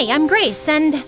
Hey, I'm Grace, and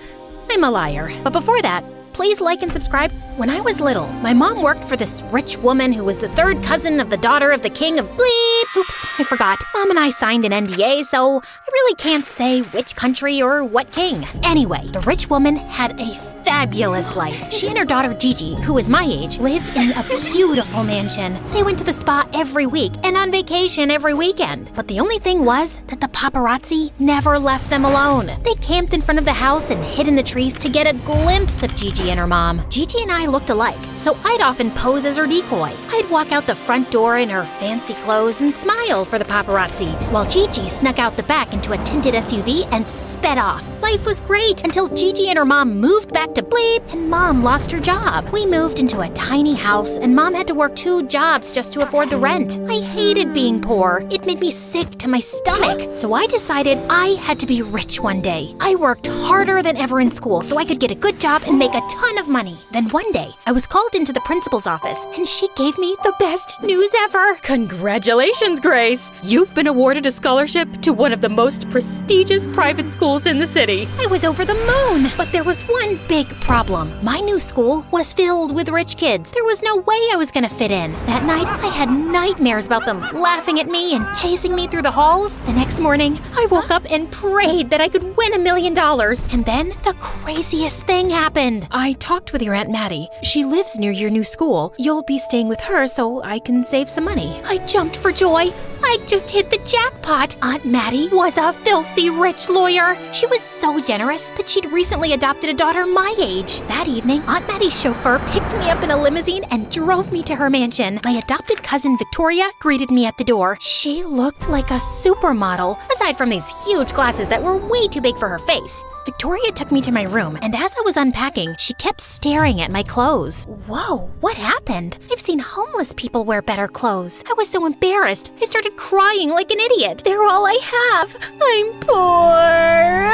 I'm a liar. But before that, please like and subscribe. When I was little, my mom worked for this rich woman who was the third cousin of the daughter of the king of bleep. Oops, I forgot. Mom and I signed an NDA, so I really can't say which country or what king. Anyway, the rich woman had a fabulous life. She and her daughter Gigi, who was my age, lived in a beautiful mansion. They went to the spa every week and on vacation every weekend. But the only thing was that the paparazzi never left them alone. They camped in front of the house and hid in the trees to get a glimpse of Gigi and her mom. Gigi and I looked alike, so I'd often pose as her decoy. I'd walk out the front door in her fancy clothes and smile for the paparazzi, while Gigi snuck out the back into a tinted SUV and sped off. Life was great until Gigi and her mom moved back to bleep and Mom lost her job. We moved into a tiny house and Mom had to work 2 jobs just to afford the rent. I hated being poor. It made me sick to my stomach. So I decided I had to be rich one day. I worked harder than ever in school so I could get a good job and make a ton of money. Then one day, I was called into the principal's office and she gave me the best news ever. Congratulations, Grace! You've been awarded a scholarship to one of the most prestigious private schools in the city. I was over the moon, but there was one big problem. My new school was filled with rich kids. There was no way I was gonna fit in. That night, I had nightmares about them laughing at me and chasing me through the halls. The next morning, I woke up and prayed that I could win $1 million. And then the craziest thing happened. I talked with your Aunt Maddie. She lives near your new school. You'll be staying with her so I can save some money. I jumped for joy. I just hit the jackpot. Aunt Maddie was a filthy rich lawyer. She was so generous that she'd recently adopted a daughter my age. That evening, Aunt Maddie's chauffeur picked me up in a limousine and drove me to her mansion. My adopted cousin Victoria greeted me at the door. She looked like a supermodel, aside from these huge glasses that were way too big for her face. Victoria took me to my room, and as I was unpacking, she kept staring at my clothes. Whoa, what happened? I've seen homeless people wear better clothes. I was so embarrassed, I started crying like an idiot. They're all I have. I'm poor.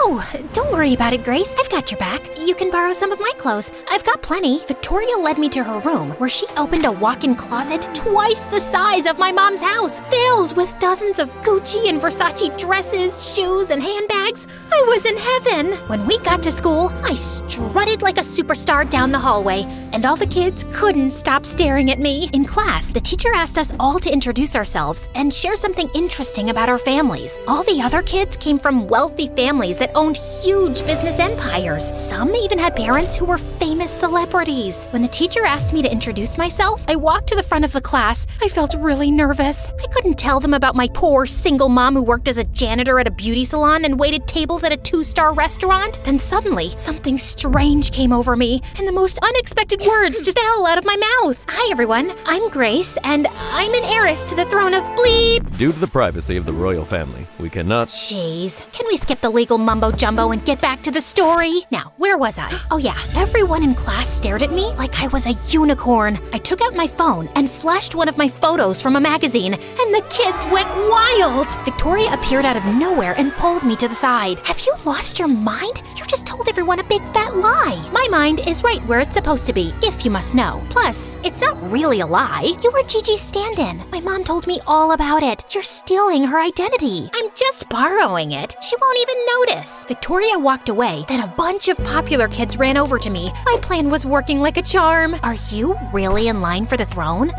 Oh, don't worry about it, Grace. I've got your back. You can borrow some of my clothes. I've got plenty. Victoria led me to her room, where she opened a walk-in closet twice the size of my mom's house, filled with dozens of Gucci and Versace dresses, shoes, and handbags. I was in heaven. When we got to school, I strutted like a superstar down the hallway, and all the kids couldn't stop staring at me. In class, the teacher asked us all to introduce ourselves and share something interesting about our families. All the other kids came from wealthy families that owned huge business empires. Some even had parents who were famous celebrities. When the teacher asked me to introduce myself, I walked to the front of the class. I felt really nervous. I couldn't tell them about my poor single mom who worked as a janitor at a beauty salon and waited tables at a 2-star restaurant. Then suddenly, something strange came over me, and the most unexpected words just fell out of my mouth. Hi everyone, I'm Grace, and I'm an heiress to the throne of bleep. Due to the privacy of the royal family, we cannot... Jeez, can we skip the legal mumbo-jumbo and get back to the story? Now, where was I? Oh yeah, everyone in class stared at me like I was a unicorn. I took out my phone and flashed one of my photos from a magazine, and the kids went wild. Victoria appeared out of nowhere and pulled me to the side. Have you lost your mind? You just told everyone a big fat lie. My mind is right where it's supposed to be, if you must know. Plus, it's not really a lie. You were Gigi's stand-in. My mom told me all about it. You're stealing her identity. I'm just borrowing it. She won't even notice. Victoria walked away. Then a bunch of popular kids ran over to me. My plan was working like a charm. Are you really in line for the throne?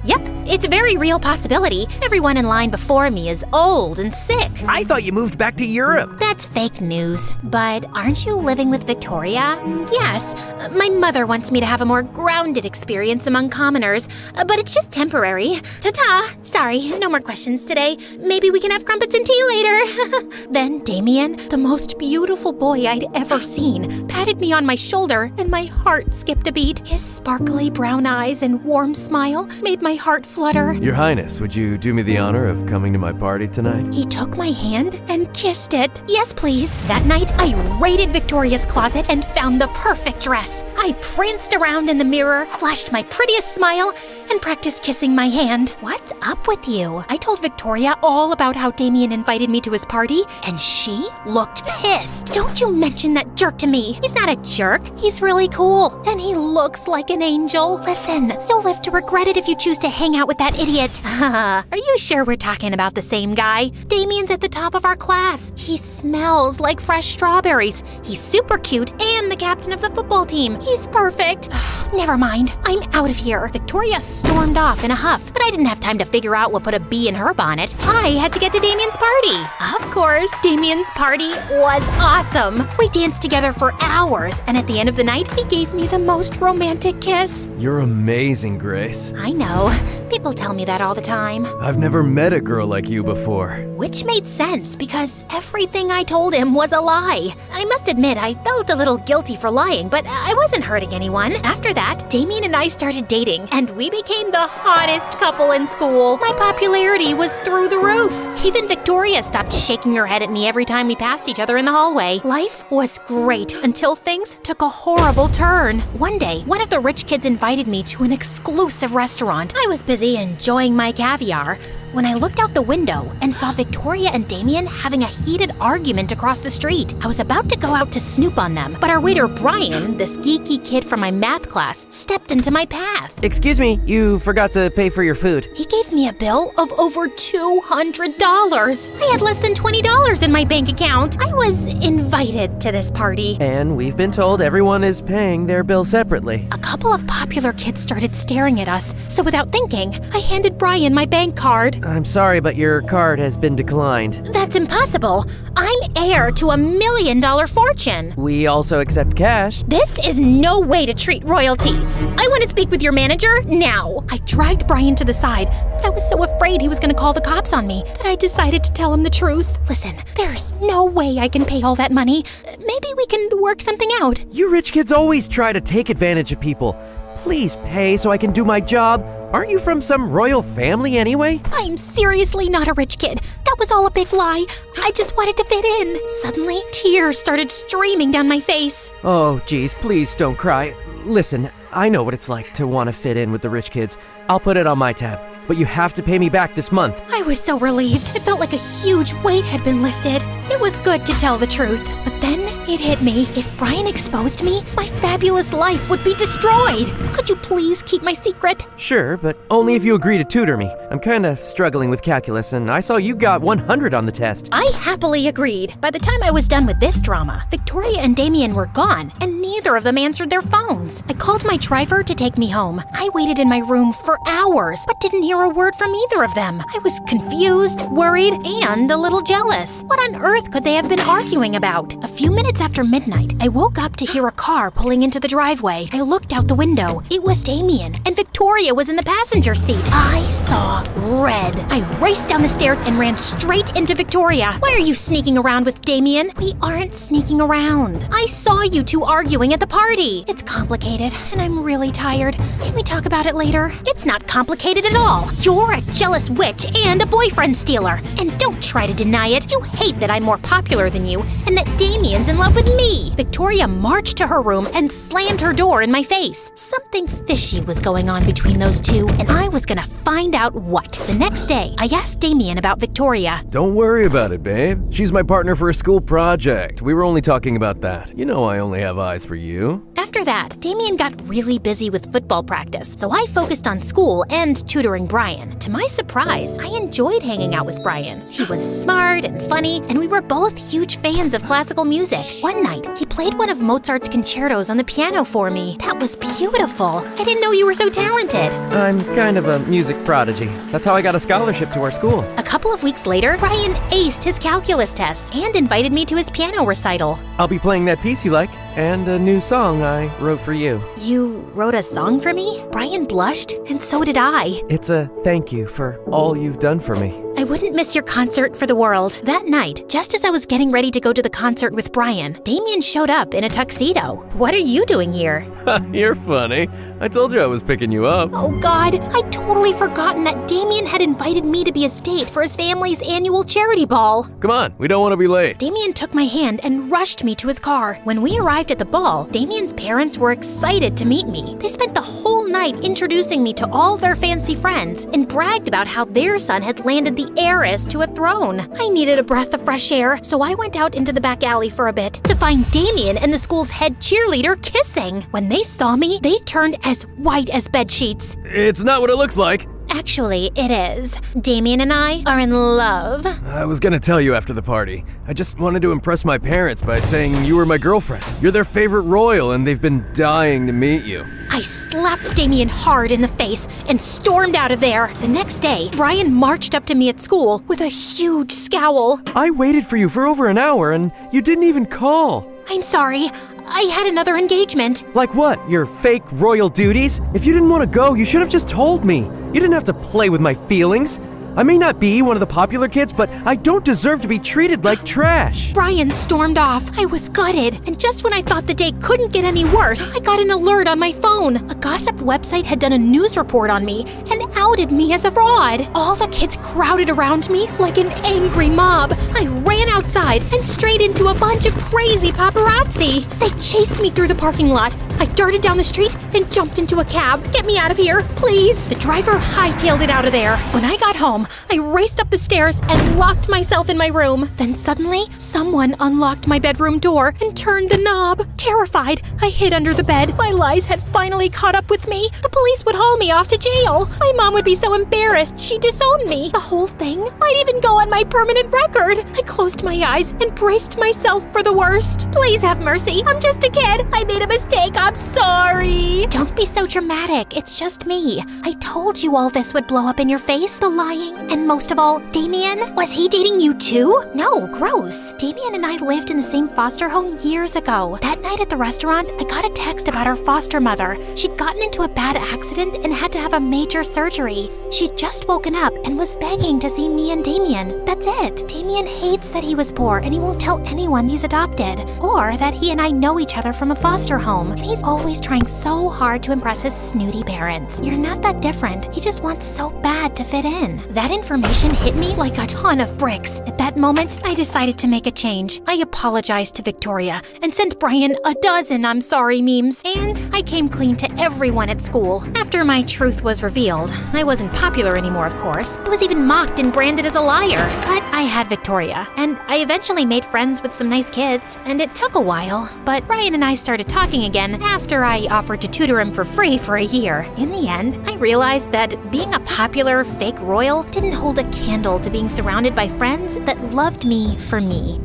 Yep. It's a very real possibility. Everyone in line before me is old and sick. I thought you moved back to Europe. That's fake news. But aren't you living with Victoria? Yes. My mother wants me to have a more grounded experience among commoners, but it's just temporary. Ta-ta. Sorry, no more questions today. Maybe we can have crumpets and tea later. Then Damien, the most beautiful boy I'd ever seen, patted me on my shoulder and my heart skipped a beat. His sparkly brown eyes and warm smile made my heart flutter. Your Highness, would you do me the honor of coming to my party tonight? He took my hand and kissed it. Yes, please. That night, I raided Victoria's closet and found the perfect dress. I pranced around in the mirror, flashed my prettiest smile, and practiced kissing my hand. What's up with you? I told Victoria all about how Damien invited me to his party, and she looked pissed. Don't you mention that jerk to me. He's not a jerk. He's really cool, and he looks like an angel. Listen, you'll live to regret it if you choose to hang out with that idiot. Are you sure we're talking about the same guy? Damien's at the top of our class. He smells like fresh strawberries. He's super cute and the captain of the football team. He's perfect. Never mind. I'm out of here. Victoria stormed off in a huff, but I didn't have time to figure out what put a bee in her bonnet. I had to get to Damien's party. Of course, Damien's party was awesome. We danced together for hours, and at the end of the night, he gave me the most romantic kiss. You're amazing, Grace. I know. People tell me that all the time. I've never met a girl like you before. Which made sense because everything I told him was a lie. I must admit, I felt a little guilty for lying, but I wasn't hurting anyone. After that, Damien and I started dating, and we became the hottest couple in school. My popularity was through the roof. Even Victoria stopped shaking her head at me every time we passed each other in the hallway. Life was great until things took a horrible turn. One day, one of the rich kids invited me to an exclusive restaurant. I was busy enjoying my caviar when I looked out the window and saw Victoria and Damien having a heated argument across the street. I was about to go out to snoop on them, but our waiter Brian, this geeky kid from my math class, stepped into my path. Excuse me, you forgot to pay for your food. He gave me a bill of over $200. I had less than $20 in my bank account. I was invited to this party. And we've been told everyone is paying their bill separately. A couple of popular kids started staring at us, so without thinking, I handed Brian my bank card. I'm sorry, but your card has been declined. That's impossible. I'm heir to $1 million fortune. We also accept cash. This is no way to treat royalty. I want to speak with your manager now. I dragged Brian to the side, but I was so afraid he was going to call the cops on me that I decided to tell him the truth. Listen, there's no way I can pay all that money. Maybe we can work something out. You rich kids always try to take advantage of people. Please pay so I can do my job. Aren't you from some royal family anyway? I'm seriously not a rich kid. That was all a big lie. I just wanted to fit in. Suddenly, tears started streaming down my face. Oh, geez, please don't cry. Listen, I know what it's like to want to fit in with the rich kids. I'll put it on my tab, but you have to pay me back this month. I was so relieved. It felt like a huge weight had been lifted. It was good to tell the truth. But then it hit me. If Brian exposed me, my fabulous life would be destroyed. Could you please keep my secret? Sure, but only if you agree to tutor me. I'm kind of struggling with calculus, and I saw you got 100 on the test. I happily agreed. By the time I was done with this drama, Victoria and Damien were gone, and neither of them answered their phones. I called my driver to take me home. I waited in my room for hours, but didn't hear a word from either of them. I was confused, worried, and a little jealous. What on earth could they have been arguing about? A few minutes after midnight, I woke up to hear a car pulling into the driveway. I looked out the window. It was Damien, and Victoria was in the passenger seat. I saw red. I raced down the stairs and ran straight into Victoria. Why are you sneaking around with Damien? We aren't sneaking around. I saw you two arguing at the party. It's complicated, and I'm really tired. Can we talk about it later? It's not complicated at all. You're a jealous witch and a boyfriend stealer. And don't try to deny it. You hate that I'm more popular than you and that Damien's in love with me. Victoria marched to her room and slammed her door in my face. Something fishy was going on between those two, and I was gonna find out what. The next day, I asked Damien about Victoria. Don't worry about it, babe. She's my partner for a school project. We were only talking about that. You know I only have eyes for you. After that, Damien got really busy with football practice, so I focused on school and tutoring Brian. To my surprise, I enjoyed hanging out with Brian. He was smart and funny, and we were both huge fans of classical music. One night, he played one of Mozart's concertos on the piano for me. That was beautiful. I didn't know you were so talented. I'm kind of a music prodigy. That's how I got a scholarship to our school. A couple of weeks later, Brian aced his calculus test and invited me to his piano recital. I'll be playing that piece you like, and a new song I wrote for you. You wrote a song for me? Brian blushed, and so did I. It's a thank you for all you've done for me. I I wouldn't miss your concert for the world. That night, just as I was getting ready to go to the concert with Brian, Damien showed up in a tuxedo. What are you doing here? You're funny. I told you I was picking you up. Oh God, I'd totally forgotten that Damien had invited me to be his date for his family's annual charity ball. Come on, we don't want to be late. Damien took my hand and rushed me to his car. When we arrived at the ball, Damien's parents were excited to meet me. They spent the whole night introducing me to all their fancy friends and bragged about how their son had landed the heiress to a throne. I needed a breath of fresh air, so I went out into the back alley for a bit to find Damien and the school's head cheerleader kissing. When they saw me, they turned as white as bedsheets. It's not what it looks like. Actually, it is. Damien and I are in love. I was gonna tell you after the party. I just wanted to impress my parents by saying you were my girlfriend. You're their favorite royal and they've been dying to meet you. I slapped Damien hard in the face and stormed out of there. The next day, Brian marched up to me at school with a huge scowl. I waited for you for over an hour and you didn't even call. I'm sorry. I had another engagement. Like what? Your fake royal duties? If you didn't want to go, you should have just told me. You didn't have to play with my feelings. I may not be one of the popular kids, but I don't deserve to be treated like trash. Brian stormed off. I was gutted, and just when I thought the day couldn't get any worse, I got an alert on my phone. A gossip website had done a news report on me and outed me as a fraud. All the kids crowded around me like an angry mob. I ran outside and straight into a bunch of crazy paparazzi. They chased me through the parking lot. I darted down the street and jumped into a cab. Get me out of here, please. The driver hightailed it out of there. When I got home, I raced up the stairs and locked myself in my room. Then suddenly, someone unlocked my bedroom door and turned the knob. Terrified, I hid under the bed. My lies had finally caught up with me. The police would haul me off to jail. My mom would be so embarrassed she'd disown me. The whole thing might even go on my permanent record. I closed my eyes and braced myself for the worst. Please have mercy. I'm just a kid. I made a mistake. I'm sorry. Don't be so dramatic. It's just me. I told you all this would blow up in your face. The lying. And most of all, Damien? Was he dating you too? No, gross. Damien and I lived in the same foster home years ago. That night at the restaurant, I got a text about our foster mother. She'd gotten into a bad accident and had to have a major surgery. She'd just woken up and was begging to see me and Damien. That's it. Damien hates that he was poor and he won't tell anyone he's adopted. Or that he and I know each other from a foster home. And he's always trying so hard to impress his snooty parents. You're not that different. He just wants so bad to fit in. That information hit me like a ton of bricks. At that moment, I decided to make a change. I apologized to Victoria and sent Brian a dozen I'm sorry memes. And I came clean to everyone at school. After my truth was revealed, I wasn't popular anymore, of course. I was even mocked and branded as a liar. But I had Victoria, and I eventually made friends with some nice kids. And it took a while, but Brian and I started talking again after I offered to tutor him for free for a year. In the end, I realized that being a popular fake royal didn't hold a candle to being surrounded by friends that loved me for me.